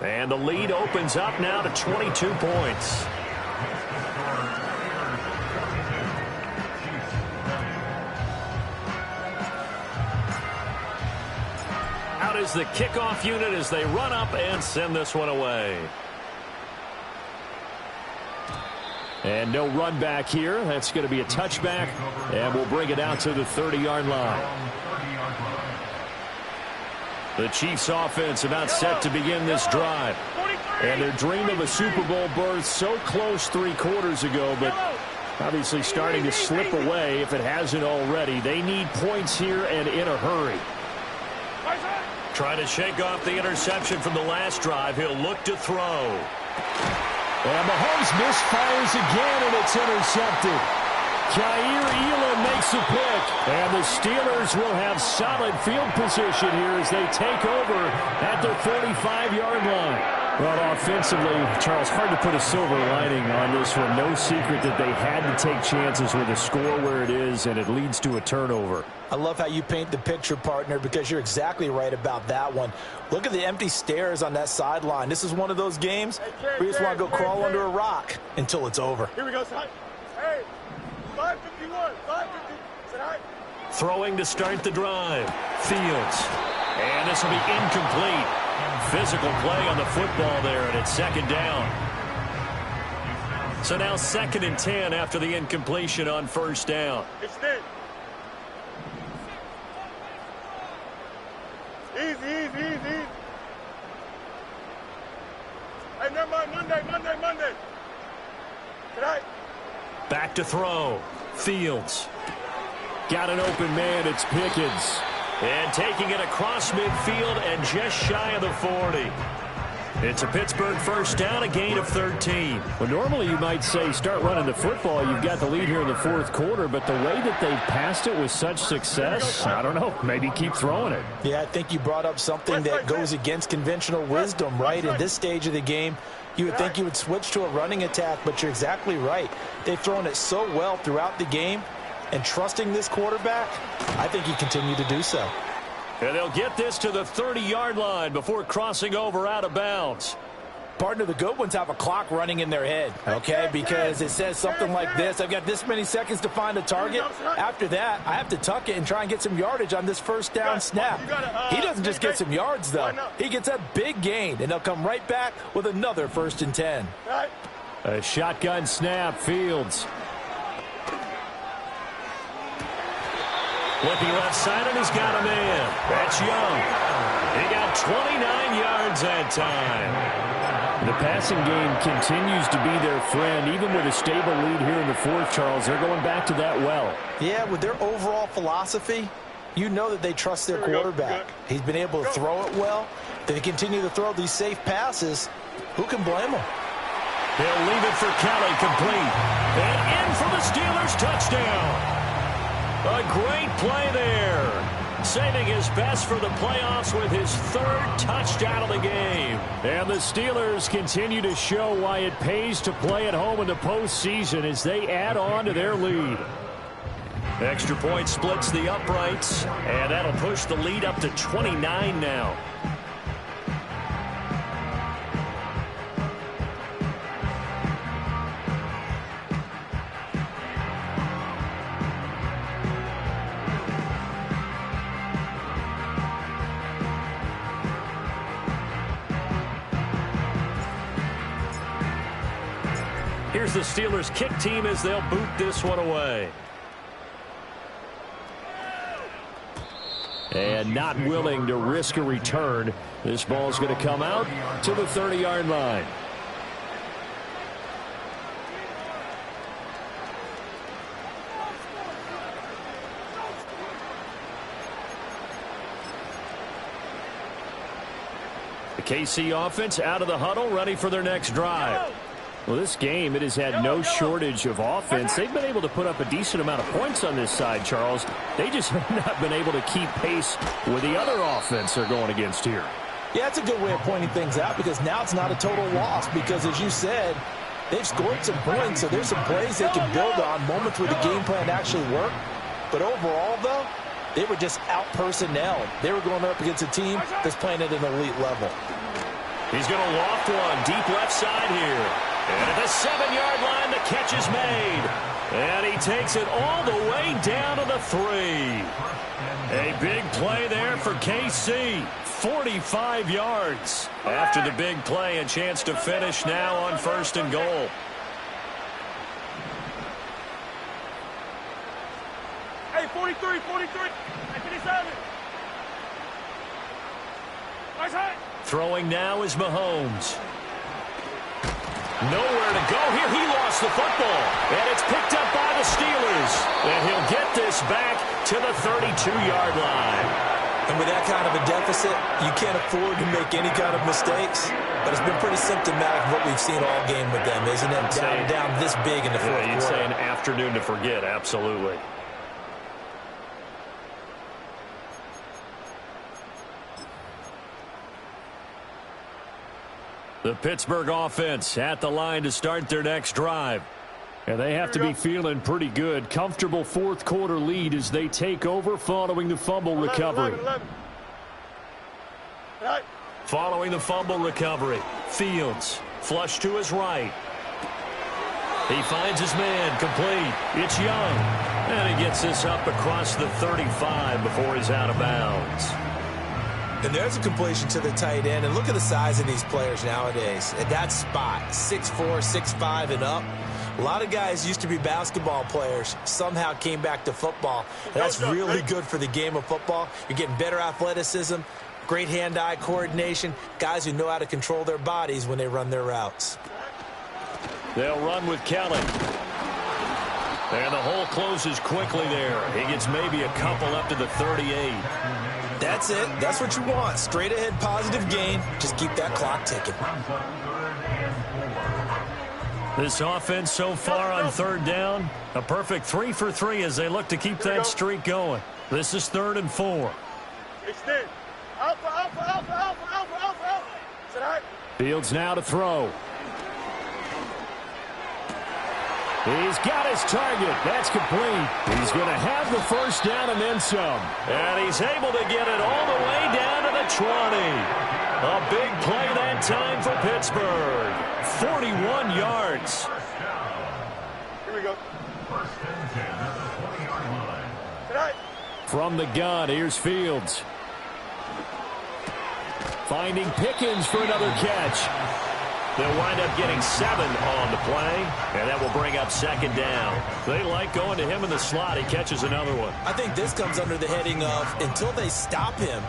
And the lead opens up now to 22 points. out as the kickoff unit as they run up and send this one away. And no run back here. That's going to be a touchback, and we'll bring it out to the 30-yard line. The Chiefs offense about set to begin this drive. And their dream of a Super Bowl berth so close 3 quarters ago, but obviously starting to slip away if it hasn't already. They need points here and in a hurry. Trying to shake off the interception from the last drive. He'll look to throw. And Mahomes misfires again, and it's intercepted. Jair Elam makes a pick, and the Steelers will have solid field position here as they take over at their 45-yard line. Well, offensively, Charles, hard to put a silver lining on this one. No secret that they had to take chances with a score where it is, and it leads to a turnover. I love how you paint the picture, partner, because you're exactly right about that one. Look at the empty stares on that sideline. This is one of those games where you just want to go crawl under a rock until it's over. Here we go, son. Hey, 551, 550. Say hi. Throwing to start the drive. Fields. And this will be incomplete. Physical play on the football there, and it's second down. So now 2nd and 10 after the incompletion on first down. Extend. Easy. Hey, never mind. Monday. Tonight. Back to throw. Fields. Got an open man. It's Pickens. And taking it across midfield and just shy of the 40. It's a Pittsburgh first down, a gain of 13. Well, normally you might say start running the football. You've got the lead here in the 4th quarter, but the way that they've passed it with such success, I don't know, maybe keep throwing it. Yeah, I think you brought up something that goes against conventional wisdom, right? At this stage of the game, you would think you would switch to a running attack, but you're exactly right. They've thrown it so well throughout the game. And trusting this quarterback, I think he continued to do so. And they'll get this to the 30-yard line before crossing over out of bounds. Partner, the good ones have a clock running in their head, okay? Because it says something like this. I've got this many seconds to find a target. After that, I have to tuck it and try and get some yardage on this first down snap. He doesn't just get some yards, though. He gets a big gain, and they'll come right back with another 1st and 10. A shotgun snap, Fields. Looking left side, and he's got a man. That's Young. He got 29 yards that time. The passing game continues to be their friend. Even with a stable lead here in the 4th, Charles, they're going back to that well. Yeah, with their overall philosophy, you know that they trust their quarterback. He's been able to throw it well. They continue to throw these safe passes. Who can blame them? They'll leave it for Kelly, complete. And in for the Steelers, touchdown. A great play there. Saving his best for the playoffs with his 3rd touchdown of the game. And the Steelers continue to show why it pays to play at home in the postseason as they add on to their lead. Extra point splits the uprights, and that'll push the lead up to 29 now. Here's the Steelers kick team as they'll boot this one away. And not willing to risk a return. This ball's going to come out to the 30-yard line. The KC offense out of the huddle, ready for their next drive. Well, this game, it has had no shortage of offense. They've been able to put up a decent amount of points on this side, Charles. They just have not been able to keep pace with the other offense they're going against here. Yeah, it's a good way of pointing things out because now it's not a total loss because, as you said, they've scored some points, so there's some plays they can build on, moments where the game plan actually worked. But overall, though, they were just out-personnelled. They were going up against a team that's playing at an elite level. He's going to loft one deep left side here. And at the 7-yard line, the catch is made. And he takes it all the way down to the 3. A big play there for KC. 45 yards. After the big play, a chance to finish now on 1st and goal. Hey, 43, 43. Hey, 57. Nice hit. Throwing now is Mahomes. Nowhere to go here. He lost the football. And it's picked up by the Steelers. And he'll get this back to the 32-yard line. And with that kind of a deficit, you can't afford to make any kind of mistakes. But it's been pretty symptomatic of what we've seen all game with them, isn't it? Down this big in the fourth quarter. You'd say an afternoon to forget, absolutely. The Pittsburgh offense at the line to start their next drive. And they have to be feeling pretty good. Comfortable fourth quarter lead as they take over following the fumble recovery. 11. Right. Following the fumble recovery, Fields flush to his right. He finds his man complete. It's Young. And he gets this up across the 35 before he's out of bounds. And there's a completion to the tight end. And look at the size of these players nowadays. At that spot, 6'4", 6'5", and up. A lot of guys used to be basketball players, somehow came back to football. And that's really good for the game of football. You're getting better athleticism, great hand-eye coordination, guys who know how to control their bodies when they run their routes. They'll run with Kelly. And the hole closes quickly there. He gets maybe a couple up to the 38. That's it. That's what you want. Straight ahead positive gain. Just keep that clock ticking. This offense so far on 3rd down, a perfect 3 for 3 as they look to keep that streak going. This is 3rd and 4. Extend. Alpha, alpha, alpha, alpha, alpha, alpha, alpha. Is that right? Fields now to throw. He's got his target. That's complete. He's going to have the first down and then some. And he's able to get it all the way down to the 20. A big play that time for Pittsburgh. 41 yards. Here we go. From the gun, here's Fields. Finding Pickens for another catch. They'll wind up getting 7 on the play, and that will bring up 2nd down. They like going to him in the slot. He catches another one. I think this comes under the heading of until they stop him,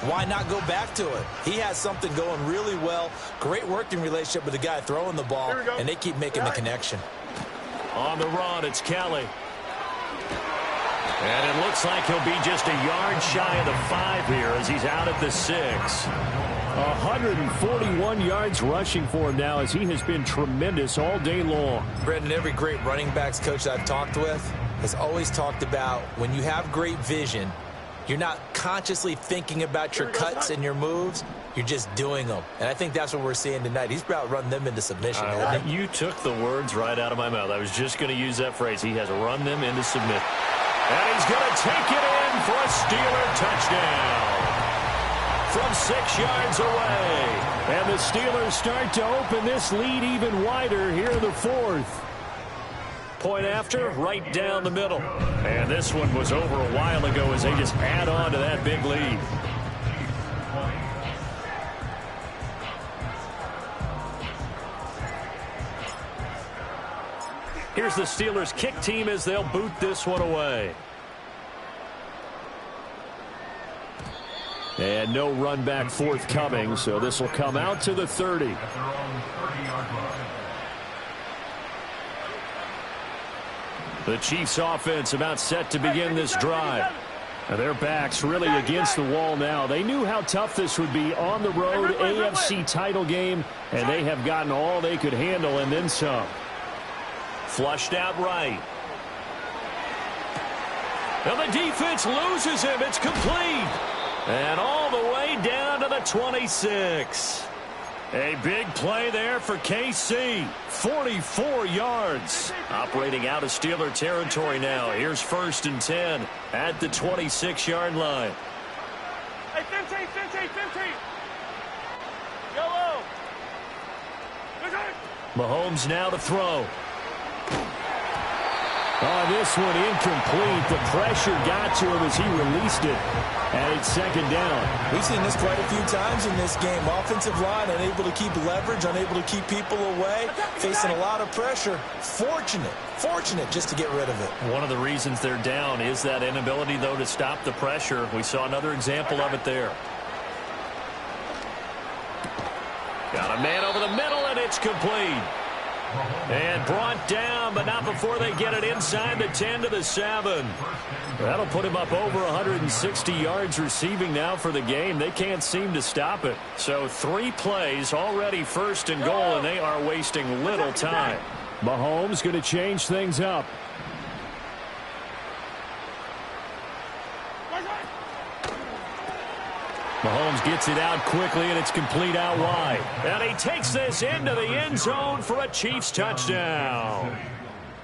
why not go back to it? He has something going really well. Great working relationship with the guy throwing the ball, and they keep making the connection. On the run, it's Kelly. And it looks like he'll be just a yard shy of the 5 here as he's out at the 6. 141 yards rushing for him now as he has been tremendous all day long. Brendan, every great running backs coach I've talked with has always talked about when you have great vision, you're not consciously thinking about your cuts and your moves. You're just doing them. And I think that's what we're seeing tonight. He's about run them into submission. You took the words right out of my mouth. I was just going to use that phrase. He has run them into submission. And he's going to take it in for a Steeler touchdown. From 6 yards away. And the Steelers start to open this lead even wider here in the 4th. Point after, right down the middle. And this one was over a while ago as they just add on to that big lead. Here's the Steelers kick team as they'll boot this one away. And no run back forthcoming, so this will come out to the 30. The Chiefs offense about set to begin this drive. And their backs really against the wall now. They knew how tough this would be on the road, AFC title game, and they have gotten all they could handle and then some. Flushed out right. And the defense loses him. It's complete. And all the way down to the 26. A big play there for KC. 44 yards. Operating out of Steeler territory now. Here's 1st and 10 at the 26-yard line. Hey, 15, 15, 15. Yellow. Mahomes now to throw. Oh, this one incomplete. The pressure got to him as he released it. And it's second down. We've seen this quite a few times in this game. Offensive line unable to keep leverage, unable to keep people away, facing a lot of pressure. Fortunate just to get rid of it. One of the reasons they're down is that inability, though, to stop the pressure. We saw another example of it there. Got a man over the middle, and it's complete. And brought down, but not before they get it inside the 10 to the 7. That'll put him up over 160 yards receiving now for the game. They can't seem to stop it. So 3 plays, already first and goal, and they are wasting little time. Mahomes going to change things up. Mahomes gets it out quickly, and it's complete out wide. And he takes this into the end zone for a Chiefs touchdown.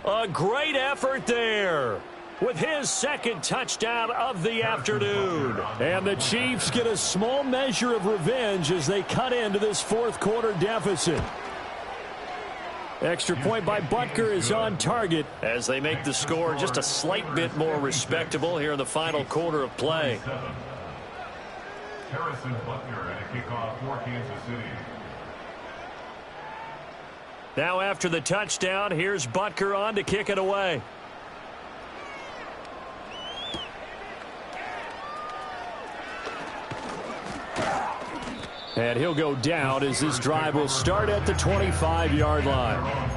A great effort there with his second touchdown of the afternoon. And the Chiefs get a small measure of revenge as they cut into this fourth quarter deficit. Extra point by Butker is on target as they make the score just a slight bit more respectable here in the final quarter of play. Harrison Butker and a kickoff for Kansas City. Now after the touchdown, here's Butker on to kick it away. And he'll go down as this drive will start at the 25-yard line.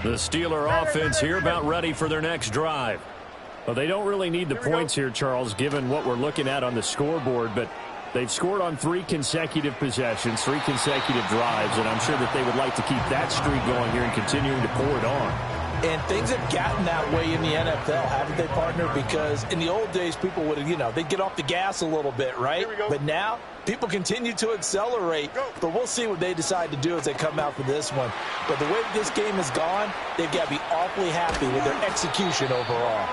The Steeler offense here about ready for their next drive. Well, they don't really need the points here, Charles, given what we're looking at on the scoreboard, but they've scored on 3 consecutive possessions, 3 consecutive drives, and I'm sure that they would like to keep that streak going here and continuing to pour it on. And things have gotten that way in the NFL, haven't they, partner? Because in the old days, people would, they'd get off the gas a little bit, right? But now, people continue to accelerate. But we'll see what they decide to do as they come out for this one. But the way this game has gone, they've got to be awfully happy with their execution overall.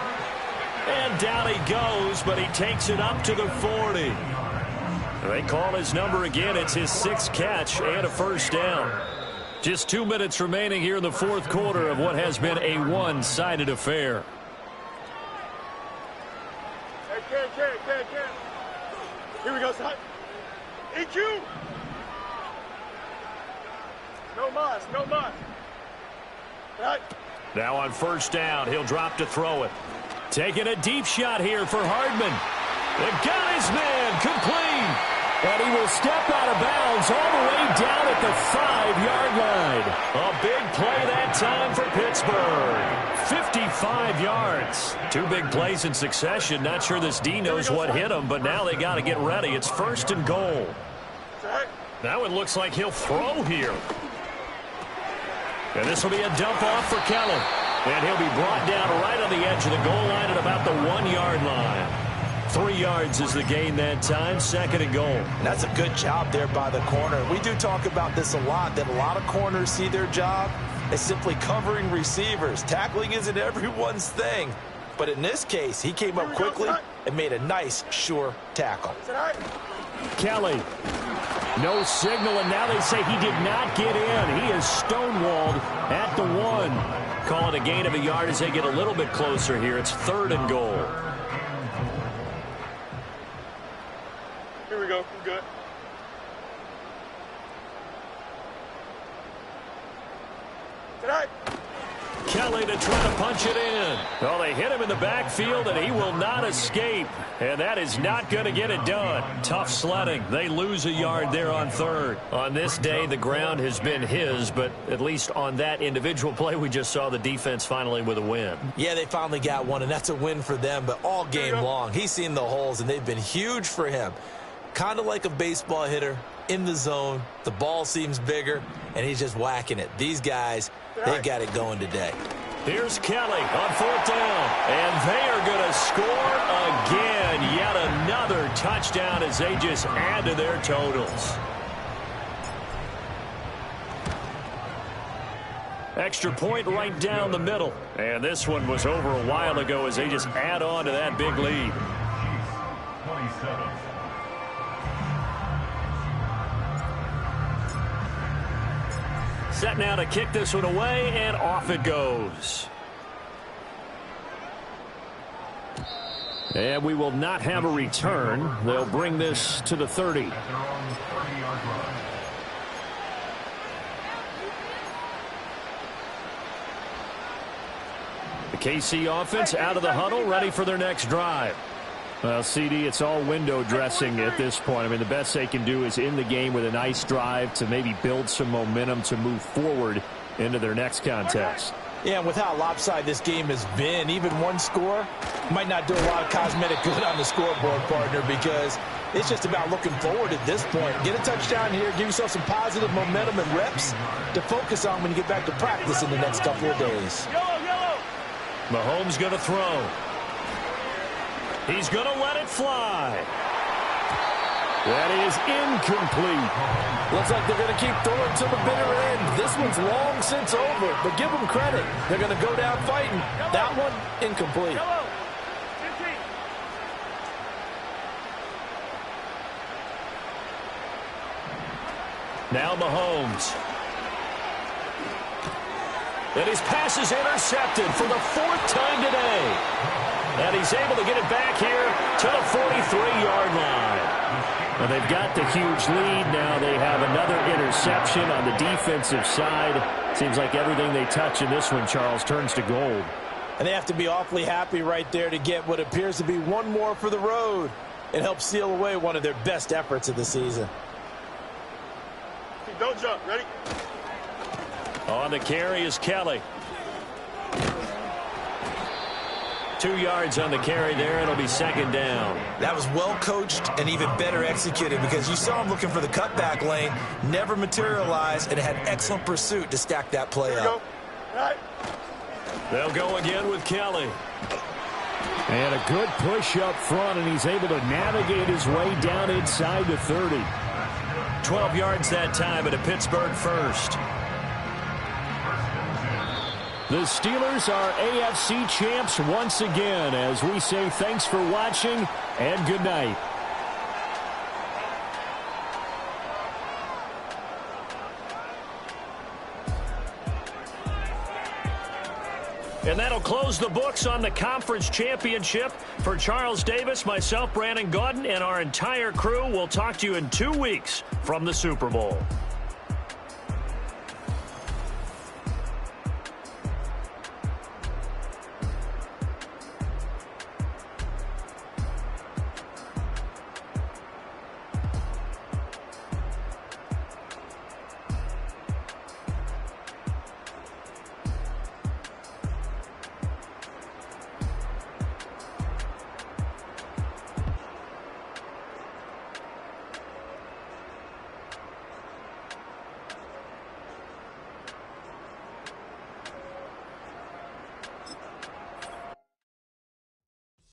And down he goes, but he takes it up to the 40. They call his number again. It's his 6th catch and a first down. Just 2 minutes remaining here in the fourth quarter of what has been a one-sided affair. Hey, Ken. Here we go, son. EQ. No mas. Right. Now on first down, he'll drop to throw it. Taking a deep shot here for Hardman. They got his man complete. And he will step out of bounds all the way down at the 5-yard line. A big play that time for Pittsburgh. 55 yards. 2 big plays in succession. Not sure this D knows what hit him, but now they got to get ready. It's first and goal. Now it looks like he'll throw here. And this will be a dump off for Kelly. And he'll be brought down right on the edge of the goal line at about the 1-yard line. 3 yards is the gain that time, second and goal. And that's a good job there by the corner. We do talk about this a lot, that a lot of corners see their job as simply covering receivers. Tackling isn't everyone's thing. But in this case, he came up quickly and made a nice, sure tackle. Kelly. No signal, and now they say he did not get in. He is stonewalled at the 1. Call it a gain of a yard as they get a little bit closer here. It's third and goal. Here we go. We're good. Tonight. Kelly to try to punch it in. Well, they hit him in the backfield, and he will not escape. And that is not going to get it done. Tough sledding. They lose a yard there on third. On this day, the ground has been his, but at least on that individual play, we just saw the defense finally with a win. Yeah, they finally got one, and that's a win for them. But all game long, he's seen the holes, and they've been huge for him. Kind of like a baseball hitter in the zone. The ball seems bigger, and he's just whacking it. These guys, they got it going today. Here's Kelly on fourth down, and they are going to score again. Yet another touchdown as they just add to their totals. Extra point right down the middle. And this one was over a while ago as they just add on to that big lead. 27. Set now to kick this one away, and off it goes. And we will not have a return. They'll bring this to the 30. At their own 30-yard line. The KC offense out of the huddle, ready for their next drive. Well, CD, it's all window dressing at this point. I mean, the best they can do is in the game with a nice drive to maybe build some momentum to move forward into their next contest. Yeah, and with how lopsided this game has been, even one score might not do a lot of cosmetic good on the scoreboard, partner, because it's just about looking forward at this point. Get a touchdown here, give yourself some positive momentum and reps to focus on when you get back to practice in the next couple of days. Mahomes going to throw. He's going to let it fly. That is incomplete. Looks like they're going to keep throwing to the bitter end. This one's long since over, but give them credit. They're going to go down fighting. That one, incomplete. Now Mahomes. And his pass is intercepted for the 4th time today. And he's able to get it back here to the 43-yard line. And they've got the huge lead. Now they have another interception on the defensive side. Seems like everything they touch in this one, Charles, turns to gold. And they have to be awfully happy right there to get what appears to be one more for the road and help seal away one of their best efforts of the season. Don't jump. Ready? On the carry is Kelly. 2 yards on the carry there. It'll be 2nd down. That was well coached and even better executed because you saw him looking for the cutback lane, never materialized, and had excellent pursuit to stack that play up. Right. They'll go again with Kelly. And a good push up front, and he's able to navigate his way down inside the 30. 12 yards that time at a Pittsburgh first. The Steelers are AFC champs once again as we say thanks for watching and good night. And that'll close the books on the conference championship. For Charles Davis, myself, Brandon Gaudin, and our entire crew, we'll talk to you in 2 weeks from the Super Bowl.